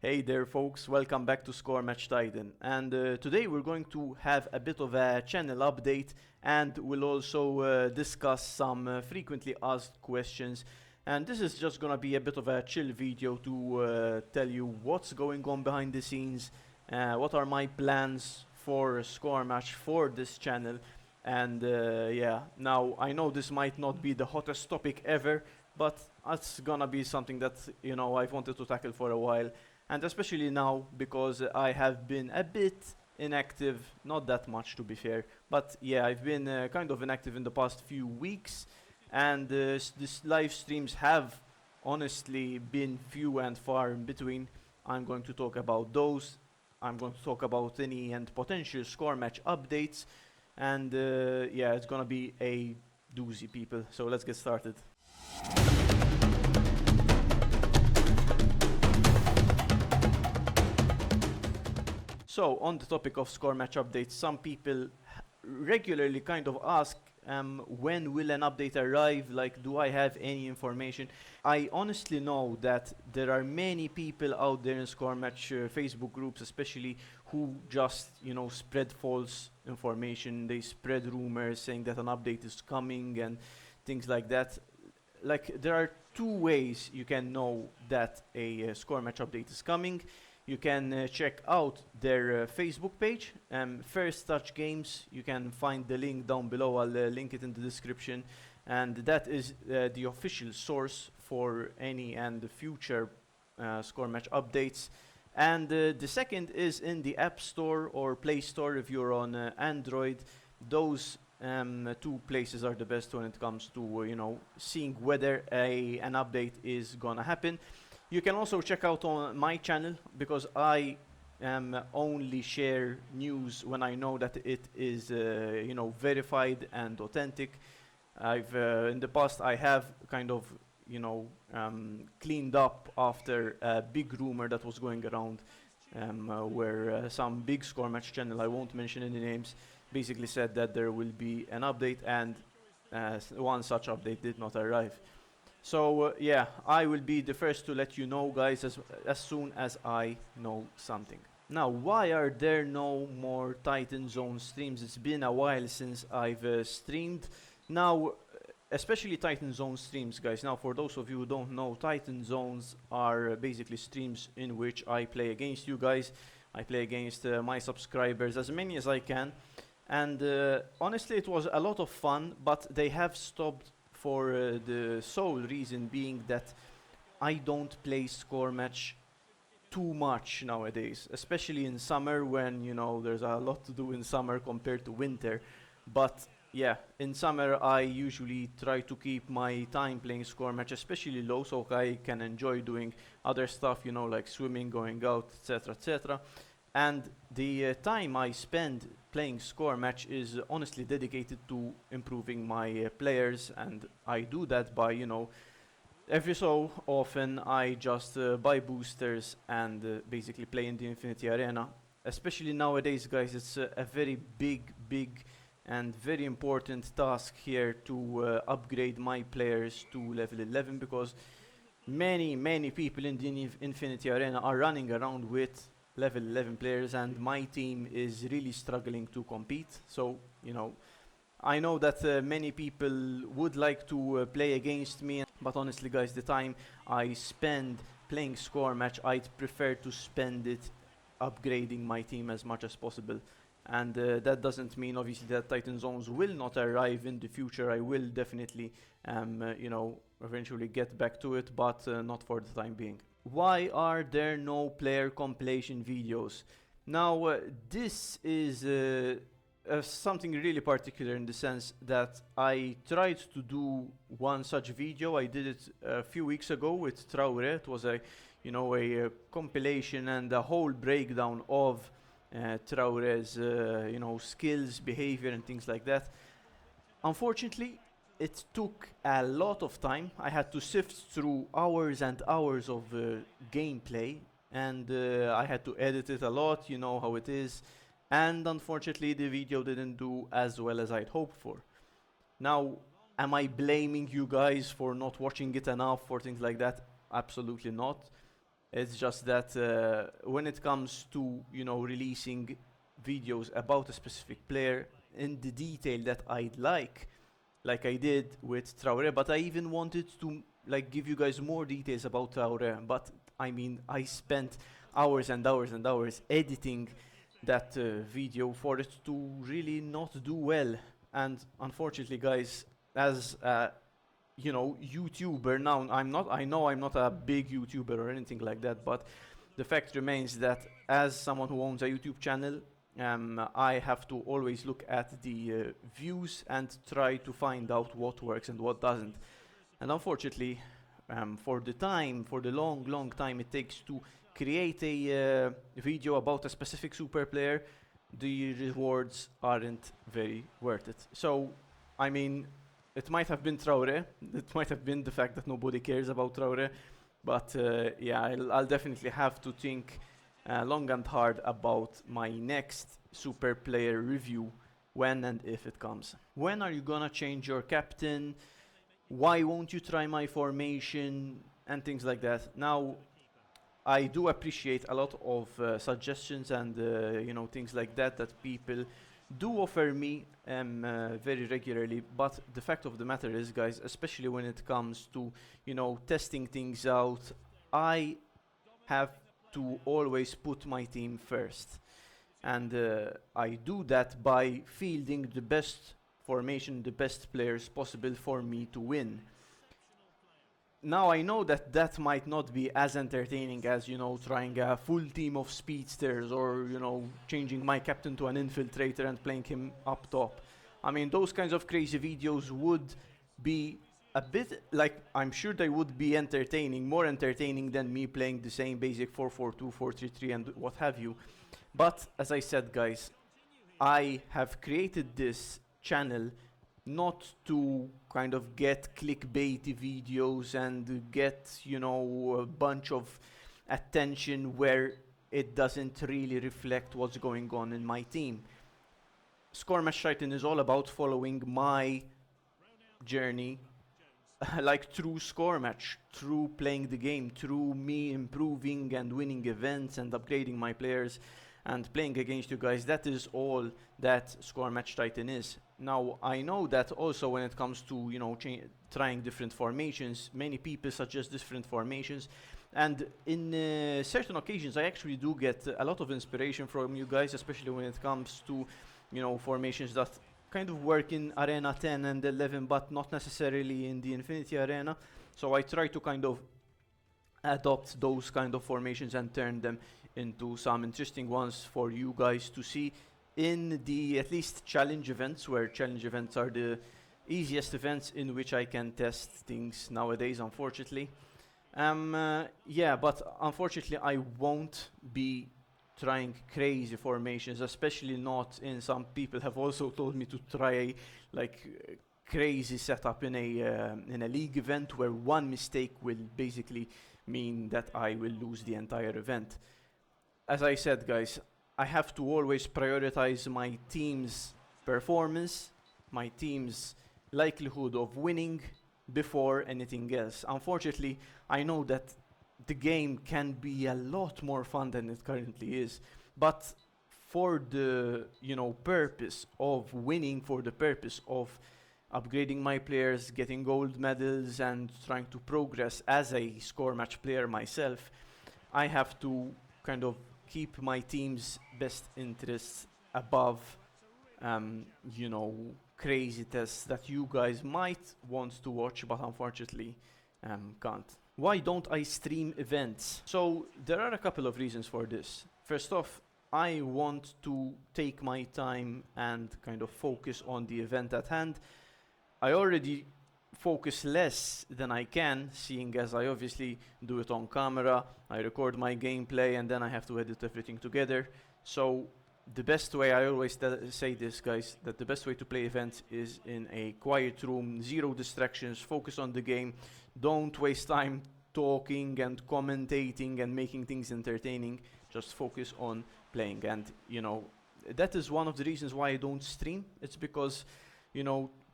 Hey there folks, welcome back to Score Match Titan, and today we're going to have a bit of a channel update, and we'll also discuss some frequently asked questions. And this is just gonna be a bit of a chill video to tell you what's going on behind the scenes, what are my plans for Score Match for this channel. And yeah, now I know this might not be the hottest topic ever, but it's gonna be something that I've wanted to tackle for a while, and especially now because I have been a bit inactive, not that much to be fair, but yeah, I've been kind of inactive in the past few weeks, and this live streams have honestly been few and far in between. I'm going to talk about those. I'm going to talk about any and potential score match updates, and yeah, it's gonna be a doozy, people. So let's get started. So, on the topic of score match updates, some people regularly kind of ask, when will an update arrive? Like, do I have any information? I honestly know that there are many people out there in score match Facebook groups, especially, who just, spread false information. They spread rumors saying that an update is coming and things like that. Like, there are two ways you can know that a score match update is coming. You can check out their Facebook page, First Touch Games. You can find the link down below. I'll link it in the description, and that is the official source for any and future score match updates. And the second is in the App Store or Play Store if you're on Android. Those two places are the best when it comes to seeing whether an update is gonna happen. You can also check out on my channel, because I only share news when I know that it is verified and authentic. I've in the past I have kind of cleaned up after a big rumor that was going around, where some big score match channel, I won't mention any names, basically said that there will be an update, and one such update did not arrive. So yeah, I will be the first to let you know, guys, as soon as I know something. Now, why are there no more Titan Zone streams? It's been a while since I've streamed. Now, especially Titan Zone streams, guys. Now, for those of you who don't know, Titan Zones are basically streams in which I play against you guys. I play against my subscribers, as many as I can. And honestly, it was a lot of fun, but they have stopped for the sole reason being that I don't play score match too much nowadays, especially in summer when there's a lot to do in summer compared to winter. But yeah, in summer I usually try to keep my time playing score match especially low, so I can enjoy doing other stuff, like swimming, going out, etc, etc. And the time I spend playing score match is honestly dedicated to improving my players, and I do that by, every so often I just buy boosters and basically play in the Infinity Arena. Especially nowadays, guys, it's a very big and very important task here to upgrade my players to level 11, because many people in the Infinity Arena are running around with level 11 players, and my team is really struggling to compete. So I know that many people would like to play against me, but honestly, guys, the time I spend playing score match, I'd prefer to spend it upgrading my team as much as possible. And that doesn't mean obviously that Titan Zones will not arrive in the future. I will definitely eventually get back to it, but not for the time being. Why are there no player compilation videos? Now, this is something really particular, in the sense that I tried to do one such video. I did it a few weeks ago with Traore. It was a compilation and a whole breakdown of Traore's skills, behavior, and things like that. Unfortunately, it took a lot of time. I had to sift through hours and hours of gameplay, and I had to edit it a lot, you know how it is. And unfortunately, the video didn't do as well as I'd hoped for. Now, am I blaming you guys for not watching it enough or things like that? Absolutely not. It's just that when it comes to, releasing videos about a specific player in the detail that I'd like I did with Traore, but I even wanted to like give you guys more details about Traore. But I mean, I spent hours and hours and hours editing that video for it to really not do well. And unfortunately, guys, as YouTuber now, I know I'm not a big YouTuber or anything like that, but the fact remains that as someone who owns a YouTube channel, I have to always look at the views and try to find out what works and what doesn't. And unfortunately, for the long time it takes to create a video about a specific super player, the rewards aren't very worth it. So, I mean, it might have been Traore, it might have been the fact that nobody cares about Traore, but yeah, I'll definitely have to think long and hard about my next super player review when and if it comes. When are you gonna change your captain? Why won't you try my formation? And things like that. Now, I do appreciate a lot of suggestions and things like that that people do offer me very regularly. But the fact of the matter is, guys, especially when it comes to testing things out, I have to always put my team first, and I do that by fielding the best formation, the best players possible for me to win. Now I know that that might not be as entertaining as, trying a full team of speedsters or, changing my captain to an infiltrator and playing him up top. I mean, those kinds of crazy videos would be a bit, like, I'm sure they would be entertaining, more entertaining than me playing the same basic 4-4-2, 4-3-3 and what have you. But, as I said, guys, I have created this channel not to kind of get clickbaity videos and get, a bunch of attention where it doesn't really reflect what's going on in my team. Score Match Titan is all about following my journey, like through Score Match, through playing the game, through me improving and winning events and upgrading my players and playing against you guys. That is all that Score Match Titan is. Now, I know that also when it comes to, trying different formations, many people suggest different formations. And in certain occasions, I actually do get a lot of inspiration from you guys, especially when it comes to, formations that kind of work in Arena 10 and 11, but not necessarily in the Infinity Arena. So I try to kind of adopt those kind of formations and turn them into some interesting ones for you guys to see in the at least challenge events, where challenge events are the easiest events in which I can test things nowadays, unfortunately. Yeah, but unfortunately I won't be trying crazy formations, especially not in some people have also told me to try like crazy setup in a league event where one mistake will basically mean that I will lose the entire event. As I said, guys, I have to always prioritize my team's performance, my team's likelihood of winning before anything else. Unfortunately, I know that the game can be a lot more fun than it currently is, but for the purpose of winning, for the purpose of upgrading my players, getting gold medals and trying to progress as a score match player myself, I have to kind of keep my team's best interests above crazy tests that you guys might want to watch but unfortunately can't. Why don't I stream events? So there are a couple of reasons for this. First off, I want to take my time and kind of focus on the event at hand. I already focus less than I can, seeing as I obviously do it on camera, I record my gameplay and then I have to edit everything together. So the best way, I always say this, guys, that the best way to play events is in a quiet room, zero distractions, focus on the game, don't waste time talking and commentating and making things entertaining, just focus on playing. And that is one of the reasons why I don't stream. It's because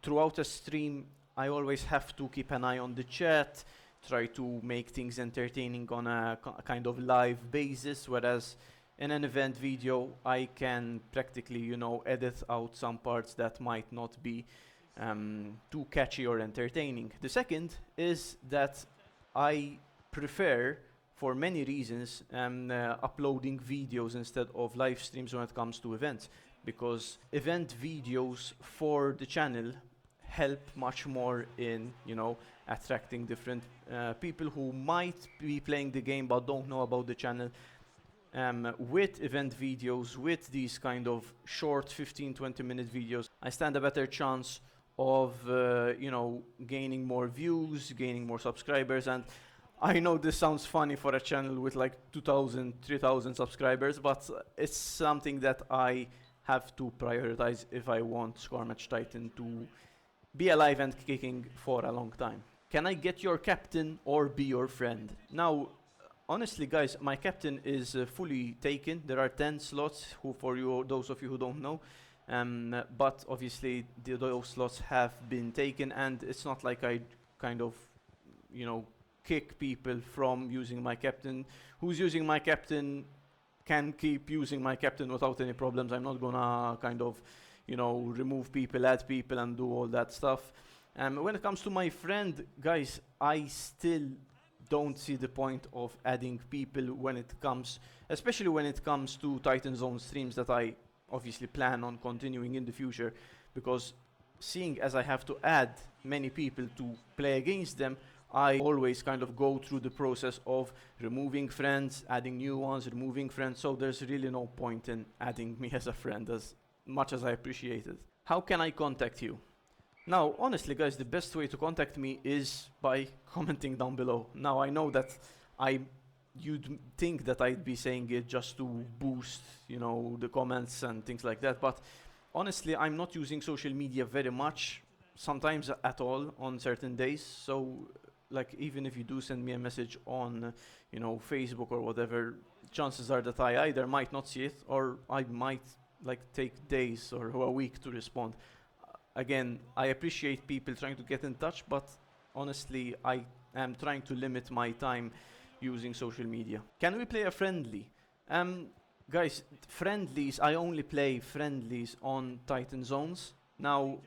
throughout a stream I always have to keep an eye on the chat, try to make things entertaining on a kind of live basis, whereas in an event video I can practically, you know, edit out some parts that might not be too catchy or entertaining. The second is that I prefer, for many reasons, uploading videos instead of live streams when it comes to events, because event videos for the channel help much more in, you know, attracting different people who might be playing the game but don't know about the channel. With event videos, with these kind of short 15-20 minute videos, I stand a better chance of you know, gaining more views, gaining more subscribers. And I know this sounds funny for a channel with like 2,000, 3,000 subscribers, but it's something that I have to prioritize if I want Score Match Titan to be alive and kicking for a long time. Can I get your captain or be your friend? Now, honestly, guys, my captain is fully taken. There are 10 slots for you, those of you who don't know. But obviously, those slots have been taken, and it's not like I kind of, you know, kick people from using my captain. Who's using my captain can keep using my captain without any problems. I'm not gonna kind of, you know, remove people, add people, and do all that stuff. When it comes to my friend, guys, I still don't see the point of adding people when it comes, especially when it comes to Titan Zone streams that I obviously plan on continuing in the future, because seeing as I have to add many people to play against them, I always kind of go through the process of removing friends, adding new ones, removing friends, so there's really no point in adding me as a friend, as much as I appreciate it. How can I contact you? Now, honestly, guys, the best way to contact me is by commenting down below. Now, I know that you'd think that I'd be saying it just to boost, you know, the comments and things like that, but honestly, I'm not using social media very much, sometimes at all, on certain days. So, like, even if you do send me a message on, you know, Facebook or whatever, chances are that I either might not see it, or I might, like, take days or a week to respond. Again, I appreciate people trying to get in touch, but honestly, I am trying to limit my time using social media. Can we play a friendly? Guys, friendlies, I only play friendlies on Titan Zones. Now,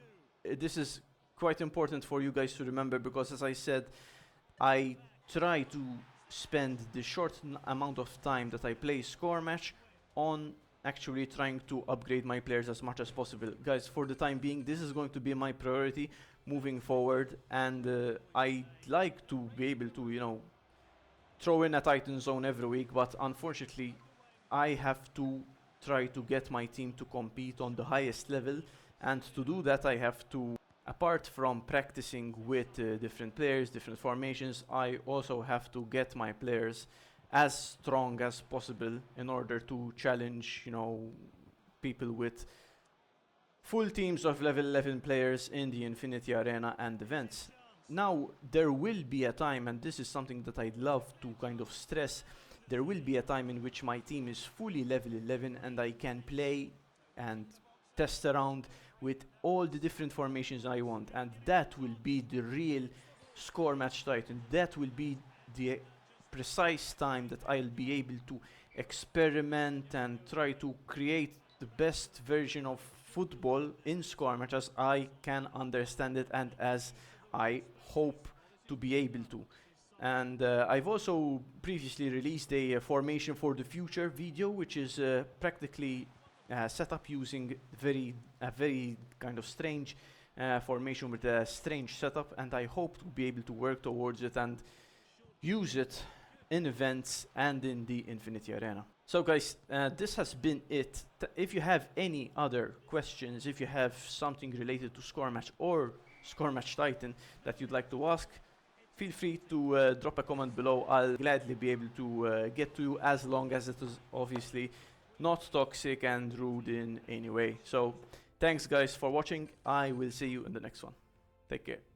this is quite important for you guys to remember, because as I said, I try to spend the short amount of time that I play Score Match on actually trying to upgrade my players as much as possible. Guys, for the time being, this is going to be my priority moving forward, and I'd like to be able to, you know, throw in a Titan Zone every week, but unfortunately, I have to try to get my team to compete on the highest level, and to do that, I have to, apart from practicing with different players, different formations, I also have to get my players as strong as possible in order to challenge, you know, people with full teams of level 11 players in the Infinity Arena and events. Now, there will be a time, and this is something that I'd love to kind of stress, there will be a time in which my team is fully level 11 and I can play and test around with all the different formations I want, and that will be the real Score Match Titan. That will be the precise time that I'll be able to experiment and try to create the best version of football in Score Match as I can understand it and as I hope to be able to. And I've also previously released a formation for the future video, which is practically set up using a very kind of strange formation with a strange setup, and I hope to be able to work towards it and use it in events and in the Infinity Arena. So guys, this has been it. If you have any other questions, if you have something related to Score Match or Score Match Titan that you'd like to ask, feel free to drop a comment below. I'll gladly be able to get to you, as long as it is obviously not toxic and rude in any way. So thanks guys for watching. I will see you in the next one. Take care.